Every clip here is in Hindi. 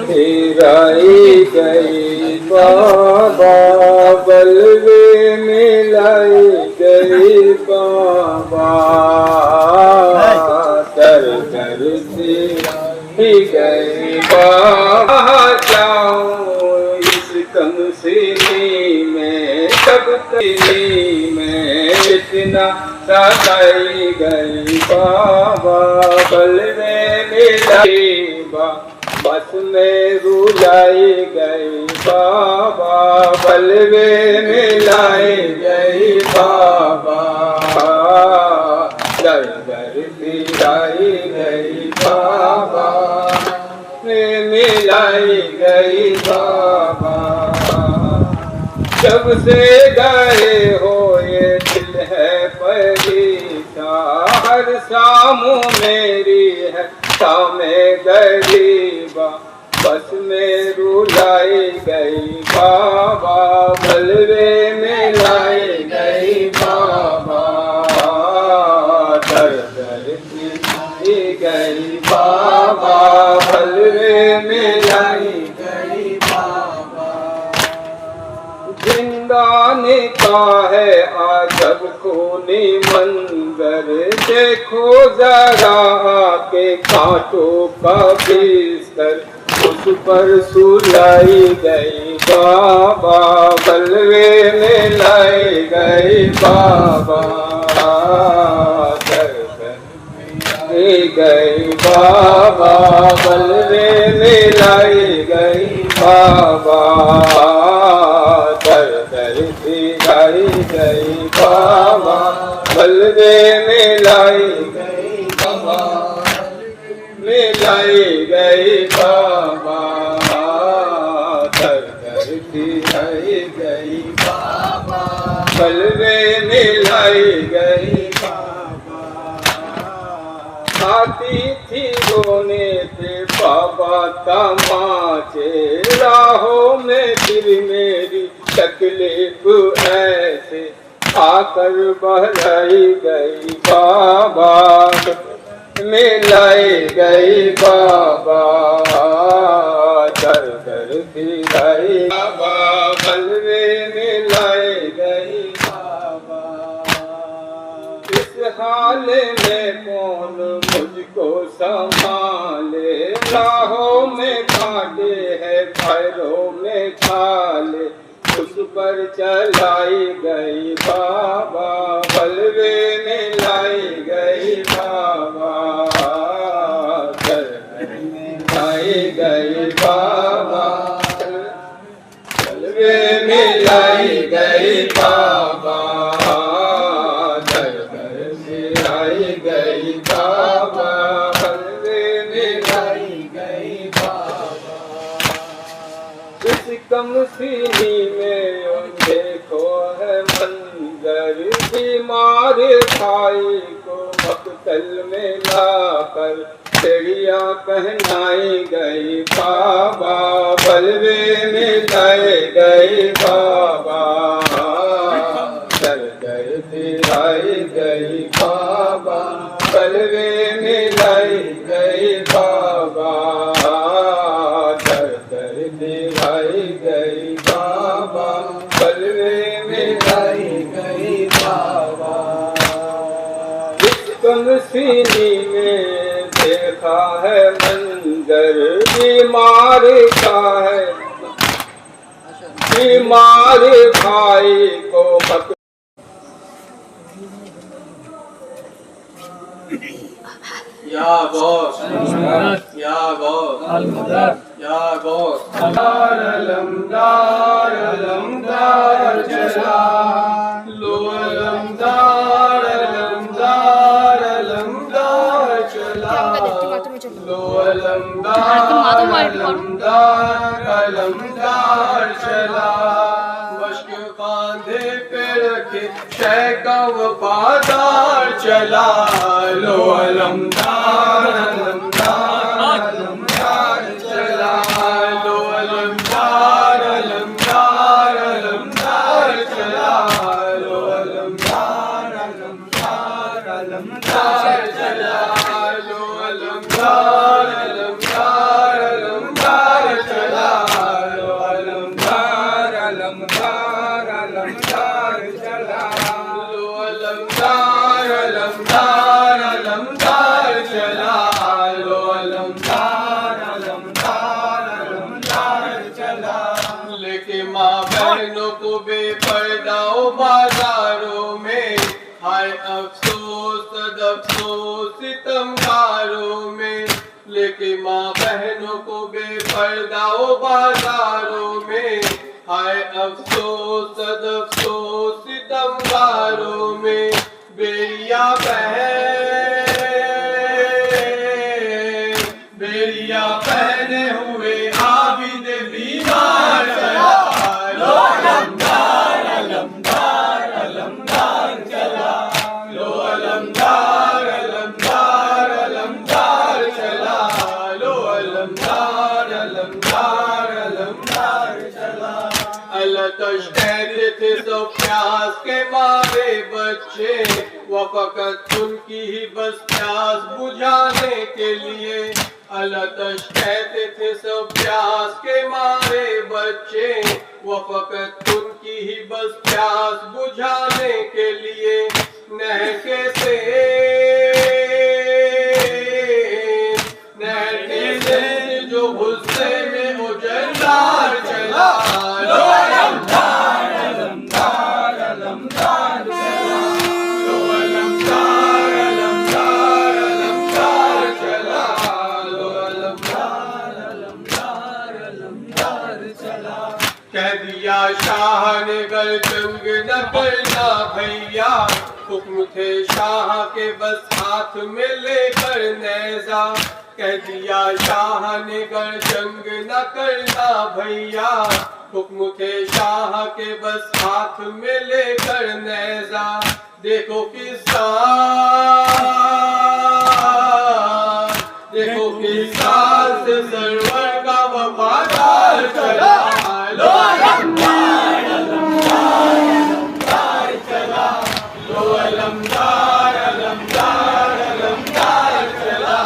तेराई गई बाबा बलवे मिलाई गई बाबा दर दर से गई बाबा जाऊं इस कमसिनी में सब तेरी में इतना सताई गई बाबा बलवे मिलाई बस में रुलाई गई बाबा बलवे मिलाई गई बाबा दर दर मिलाई गई बाबा में मिलाई गई बाबा जब से गए हो ये दिल है परेशान हर शाम मेरी है शामे गरीबा बस में रुलाई गई बाबा बलवे में लाई गई बाबा दर दर की गई बाबा बलवे में लाई गई बाबा जिंदाने का है आजब खूनी मंजर देखो जरा के कांटों का बिस्तर उस पर सुलाई गई बाबा बलवे में लाई गई बाबा दर दर गई बाबा बलवे में लाई गई बाबा दर दर लाई गई बाबा बलवे में लाई गई बाबा मिलाई गई बाबा दर दर लाई गई बाबा बलवे मिलाई गई बाबा आती थी रोने थे बाबा तमाचे राहों में फिर मेरी तकलीफ ऐसे आकर बहलाई गई बाबा मिलाई गई बाबा दर दर लाई बाबा बलवे मिलाई गई बाबा इस हाल में कौन मुझको संभाले राहों में कांटे है पैरों में छाले उस पर चलाई गई बाबा बलवे में लाई गई बाबा दर दर में लाई गई बाबा बलवे में लाई गई बाबा दर दर में लाई गई बाबा बलवे में लाई गई बाबा इस कमसिनी में देखो है मंजर बीमार भाई को मकतल में लाकर चिड़िया पहनाई गई बाबा बलवे में लाई गई बाबा दर दर लाई गई बाबा बलवे में लाई गई बाबा दर दर लाई गई बाबा बलवे में लाई गई बाबा इस कमसिनी में देखा है मंजर बीमार का है बीमार भाई को मत या बॉस या बॉस या बॉस अलमदार अलमदार चला लो अलमदार अलमदार अलमदार चला लो अलमदार अलमदार अलमदार चला मश्क कांधे पे रखे शय का वफादार चला लो अलमदार अलमदार अलमदार चला लो अलमदार अलमदार को बेपर्दाओं बाजारों में, हाय अफसोस सद अफसोस सितमगारों में। लेके माँ बहनों को बेपर्दाओं बाजारों में, हाय अफसोस सद अफसोस सितमगारों में। बेरिया पहने हुए आबिद बीमार चला, लो अलमदार अलमदार अलमदार चला, लो अलमदार अलमदार अलमदार चला, लो अलमदार अलमदार अलमदार चला। अलतश कहते थे सब प्यास के मारे बच्चे, वो फकत उनकी ही बस प्यास बुझाने के लिए। अलतश कहते थे सब प्यास के मारे बच्चे, वो फकत उनकी ही बस प्यास बुझाने के लिए। नहर के से जो गुस्से में उजलदार चला, लो अलमदार अलमदार अलमदार चला, लो अलमदार अलमदार अलमदार चला, लो अलमदार अलमदार अलमदार चला। कह दिया शाह ने गर जंग न करना भैया, हुक्म थे शाह के बस हाथ में लेकर नेजा। कह दिया शाह ने गर जंग न करना भैया, हुक्म थे शाह के बस हाथ में लेकर नेजा। देखो किस साल से सरवर का वफादार चला, लो अलमदार अलमदार अलमदार चला, लो अलमदार अलमदार अलमदार चला,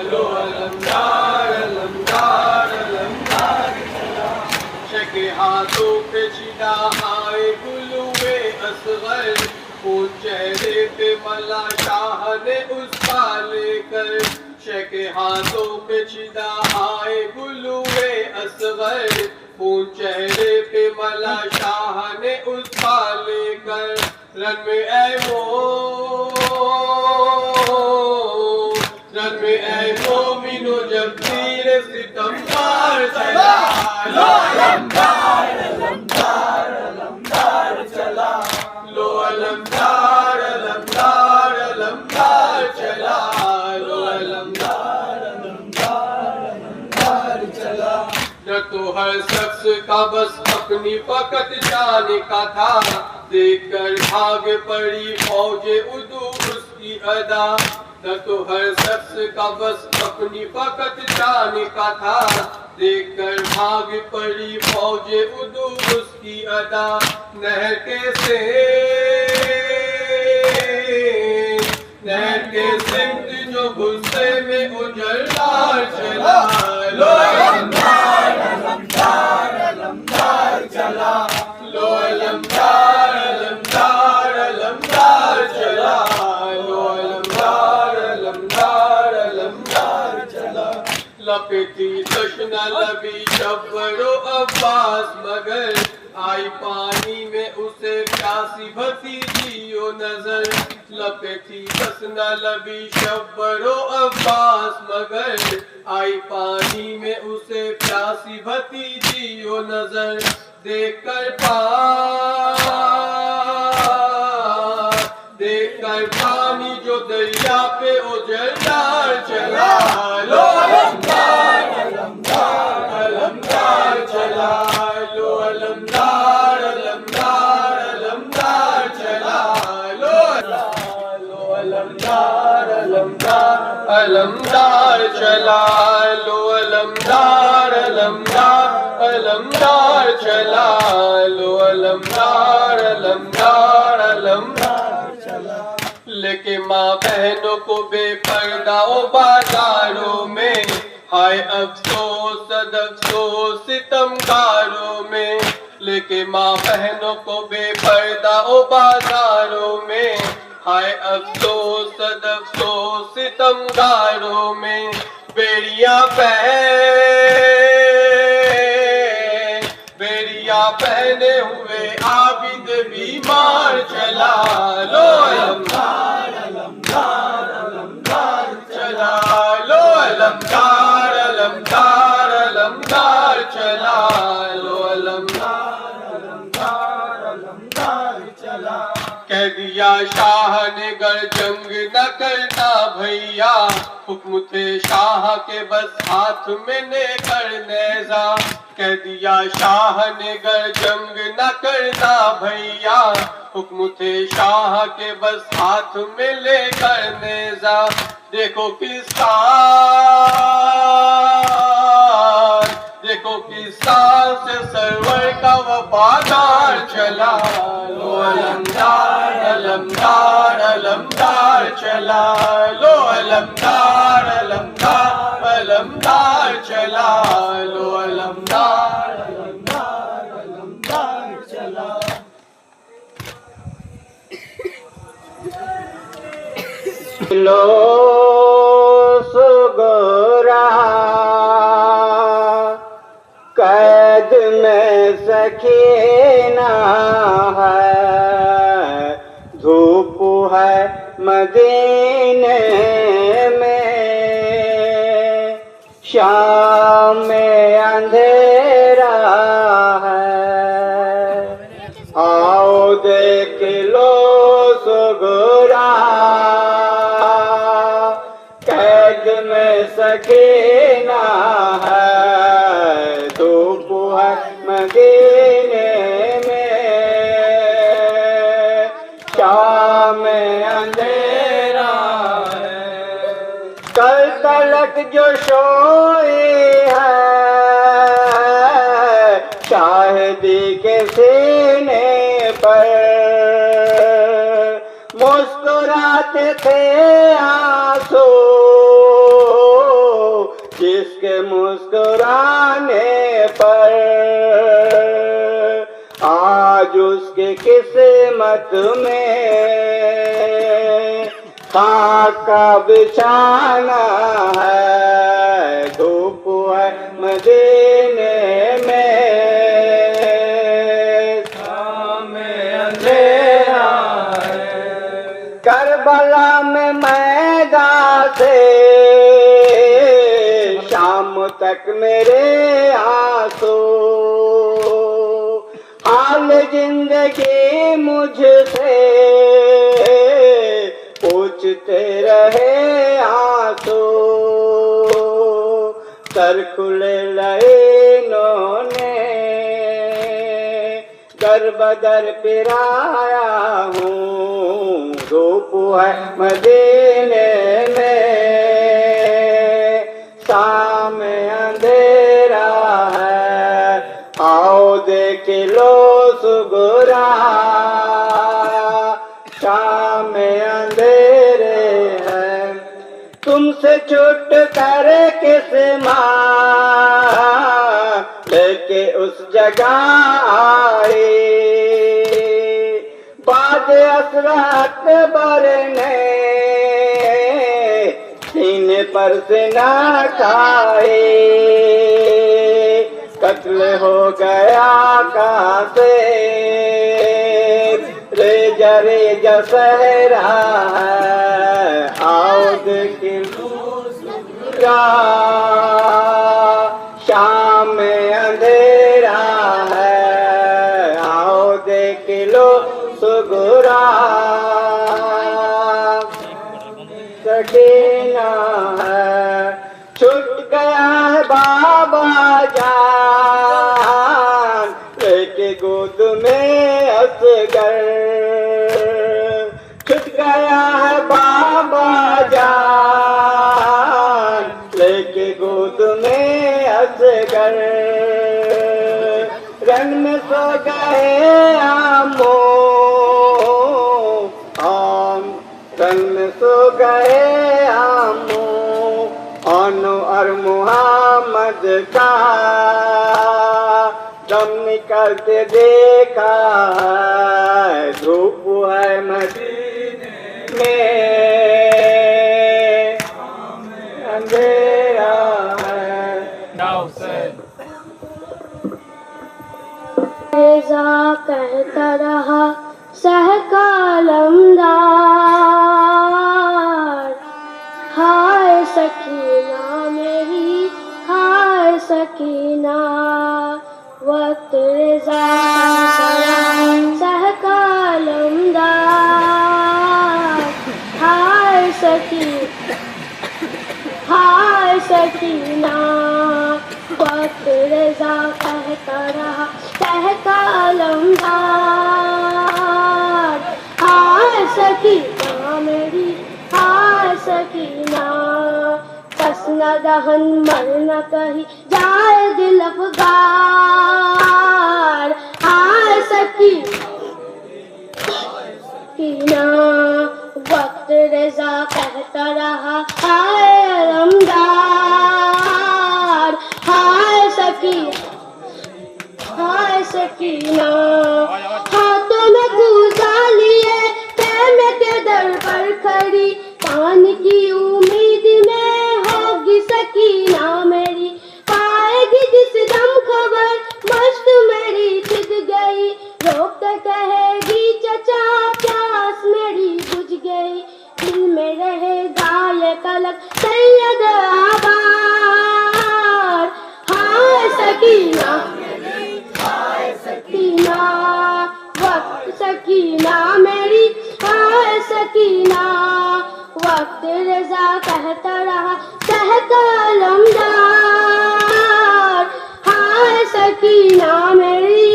लो अलमदार अलमदार अलमदार चला। शके हाथों पे छिदा आए गुलुए असगर, वो चेहरे पे मला शाह ने उसका लेकर। शके हाथों पे छिदा आए गुलुए असगर, वो चेहरे पे मला शाह ने उसका लेकर। रन में ऐ मोमिनो जब तीर सितमगार चला, लो अलमदार अलमदार अलमदार चला, लो अलमदार अलमदार अलमदार चला, लो अलमदार अलमदार अलमदार चला। न तो हर शख्स का बस अपनी फकत जाने का था, देखकर भाग पड़ी फौजे उदू उसकी अदा। न तो हर शख्स का बस अपनी फकत जाने का था, देखकर भाग पड़ी फौजे उदू उसकी अदा। नहर के सिंध जो गुस्से में उजलदार चला, लो अलमदार अलमदार अलमदार चला, लो अलमदार अलमदार अलमदार चला, लो अलमदार अलमदार अलमदार चला। लपेटी तशना लबी शब्बरो अब्बास मगर, आई पानी में उसे प्यासी भतीजियो नजर। लपेटी तशना लबी शब्बरो अब्बास मगर, आई पानी में उसे प्यासी भतीजियो नजर। देखकर पानी जो दरिया पे उजलदार चला, लो अलमदार अलमदार अलमदार चला, लो अलमदार अलमदार अलमदार चला, लो अलमदार अलमदार अलमदार चला, लो अलमदार अलमदार अलमदार चला, लो अलमदार अलमदार अलमदार चला। लेके माँ बहनों को बेपर्दाओं बाजारों में, हाय अफसोस सद अफसोस सितमगारों में। लेके माँ बहनों को बेपर्दाओं बाजारों में, हाय अफसोस सद अफसोस सितमगारों में। बेरिया पहने हुए आबिद बीमार चला लो अलमदार अलमदार अलमदार चला लो अलमदार अलमदार अलमदार चला लो अलमदार अलमदार अलमदार चला। कह दिया शाह ने गर जंग न करना भैया, हुक्म थे शाह के बस हाथ में ने कर नेजा। कह दिया शाह ने गर जंग न करना भैया, हुक्म थे शाह के बस हाथ में लेकर नेजा। देखो किसान, देखो किसान से सरवर का वफादार चला लो अलमदार अलमदार अलमदार चला लो अलमदार अलमदार अलमदार चला लो अलमदार अलमदार अलमदार चला। लो सुगोरा कैद में सकीना है, धूप है मदीने में, शाम में अंधेरा है। आओ देख लो सुगोरा कैद में सकीना है, धूप है मदीने में, शाम में अंधेरा है। कल तलक जो सोई है शाहिदी के सीने पर, मुस्कुराते थे आंसू जिसके मुस्कुराने पर, आज उसके किस्मत में खाक का बिछाना है, धूप है मदीने में, शाम में अंधेरा है। करबला में मैदान से शाम तक मेरे आंसू, हाल जिंदगी मुझसे पूछते रहे आंसू, सर खुले लाइनों ने दर बदर पिराया हूँ, धूप है मदीने में, शाम में अंधेरा है। आओ देख लो सुगुरा शाम में अंधेरे हैं। तुमसे छूट कर किस माँ लेके उस जगह आए, बाद असरत बरने सीने पर से ना खाए, कत्ल हो गया कासे रेजा रेजा सहरा है। आओ देख शाम में अंधेरा है, आओ देख लो सुगुरा सकीना है। छूट गया है बाबा जान लेके गोद में असगर, छूट गया है बाबा जान लेके गोद में असगर, रंग में सो गए आमो आम, रंग में सो गए आमो अनु और मुहम्मद का दम निकलते देखा है, धूप है मदीने में अंधेरा है। रज़ा कहता रहा सहकालमदार। हाय सकीना मेरी, हाय सकीना, वक्त रज़ा कहता रहा सहकालमदार। हाय सकीना, वक्त रज़ा कहता रहा सहकालमदार। हाय सकीना मेरी, हाय सकीना, कस न दहन मर न कही जाए दिल अफगार। हाय सकीना, वक्त रज़ा कहता रहा हाय अलमदार। हाय सकीना, हाथों में कूजा लिए खेमे के दर पर खड़ी, पानी की उम्मीद में होगी सकीना मेरी। पाएगी जिस दम खबर मस्त मेरी खिद गई, रोक कर कहेगी चचा प्यास मेरी बुझ गई। दिल में रहेगा ये कलक सैयद आबार। हाय सकीना, वक्त सकीना मेरी, हाय सकीना, वक्त रज़ा कहता रहा सहकालमदार। हाय सकीना मेरी,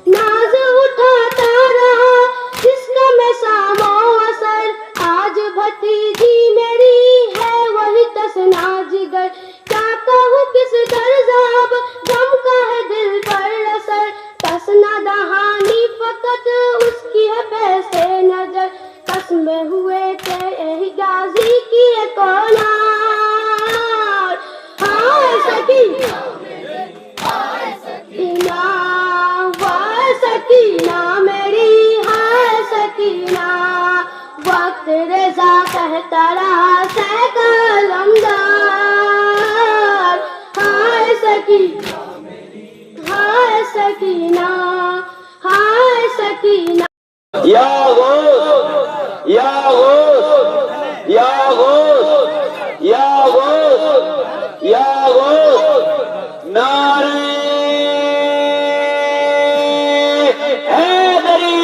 नाज उठाता रहा जिसका मैं सामो असर। आज भतीजी मेरी है वही तसना जिगर, क्या कहूँ किस दर्जाब गम का है दिल पर असर। तसना दहानी फकत उसकी है पैसे नजर, कसमें हुए थे गाजी की एक औलाद। हाय सकीना, वाह सकीना मेरी, हाय सकीना, वक्त रज़ा कहता रहा सहकालमदार। हाय सकीना, हाय सकीना, हाय सकीना। या गौस, या गौस, या गौस, या गौस, या गौस, नारे हैदरी।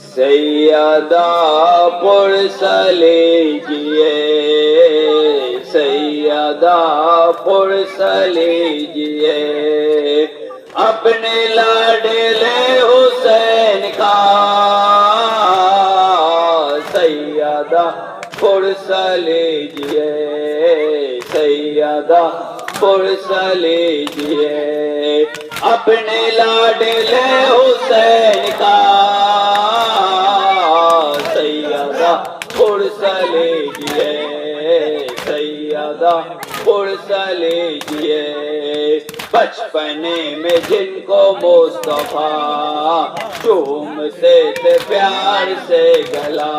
सैयदा पुरसलीजिए, सैयदा पुरसलीजिए, अपने लाडले हुसैन का। सैयदा पुरसलीजिए, सैयदा पुरसलीजिए, अपने लाडले हुसैन का। सैयदा पुरसलीजिए, सैयदा पुरसलीजिए, बचपने में जिनको मुस्तफा चूमते थे प्यार से गला,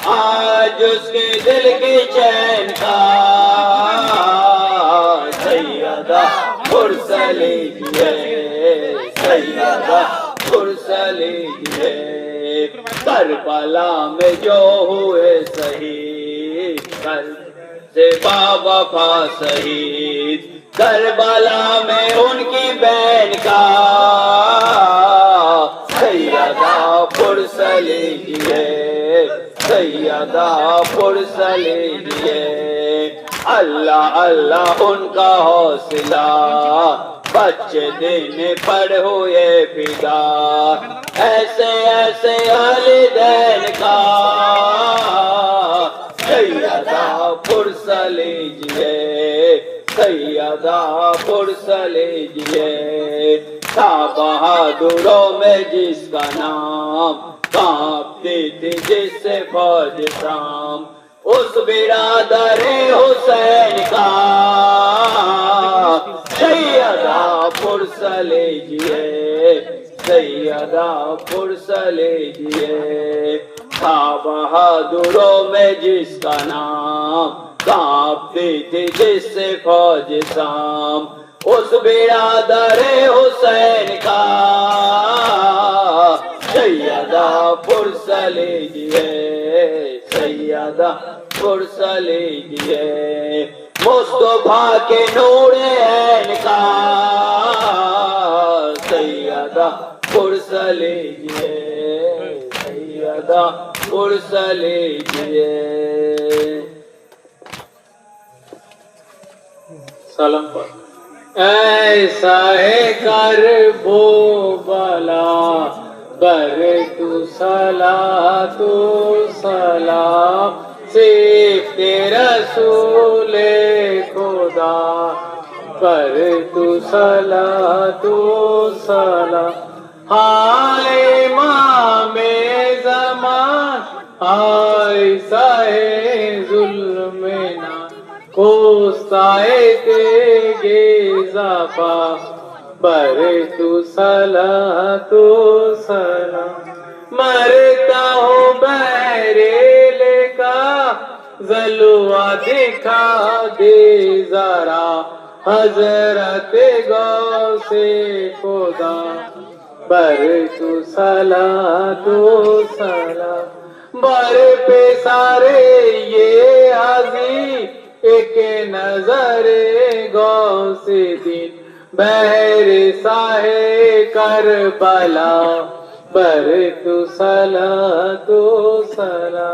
आज उसके दिल की चैन का। सैयदा पुरसलीजिए, सैयदा पुरसलीजिए, करबला में जो हुए शहीद, कर से बावफा शहीद, करबला में उनकी बहन का। सैयदा पुरसलीजिए, सैयदा पुरसलीजिए, अल्लाह अल्लाह उनका हौसला, बच्चे दिन पर हुए फिदा, ऐसे ऐसे वालिदैन का। सैयदा पुरसलीजिए, सैयदा पुरसलीजिए, था बहादुरों में जिसका नाम, कांपती थी जिससे फौज शाम, उस बिरादरे हुसैन का। सैयदा पुरसलीजिए, सैयदा पुरसलीजिए, था बहादुरों में जिसका नाम, आप थे जिससे फौज शाम, उस बिरादर हुसैन का सैयदा पुरसलीजिए, सैयदा पुरसलीजिए। मुस्तफा के नूर ऐन का सैयदा पुरसलीजिए, सैयदा पुरसलीजिए। सलाम पर ऐसा है कर वो बला बर तू सला तू सलाम सिर्फ रसूले खुदा पर तू सला तू सलाम। हाले मामे ज़मान आए साए जुल्म ना कोसाए तेगे ज़फा पर तू सला तू सला। मरता हूँ बहरेले का जलवा दिखा दे जरा हजरत गौसे खुदा पर तू सला तू सला। बर पे सारे ये हाजी एक नजरे गौसे दिन बहरे साहे करबला पर तू सला तू सला।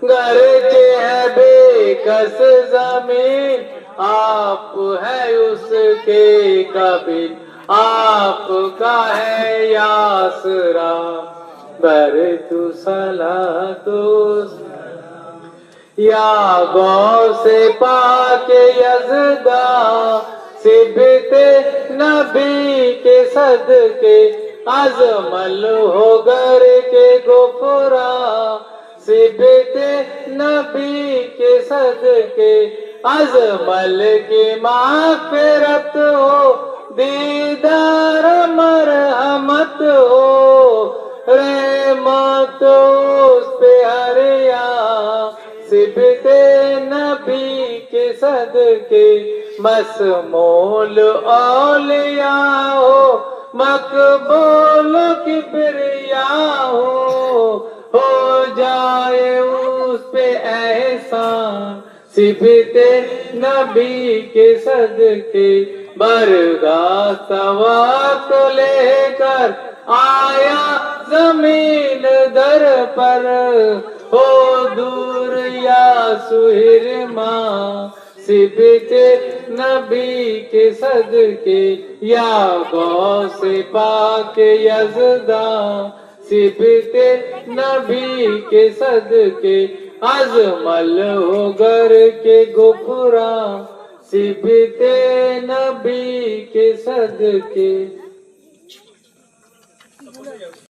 गरजे है बेकस जमीन आप है उसके कबील आपका है यासरा पर तू सला तू सला। या गौ से पाके यज़दा सिबते नबी के सदके अजमल हो गर के गुफरा सिबते नबी के सदके अजमल की माग़फ़िरत हो दीदार मरहमत हो रहमत उस पे हरिया सिबते नबी के सदके मसमूल औलिया हो मकबूल किबरिया हो जाए उस पे एहसान सिबते नबी के सदके। बरगाह तवाक लेकर आया जमीन दर पर हो दूर या सुहिरमा सिबते नबी के सदके। या गौ से पाक यज़दा सिबते नबी के सदके अजमल हो गर के गुफरा सिबते नबी के सदके।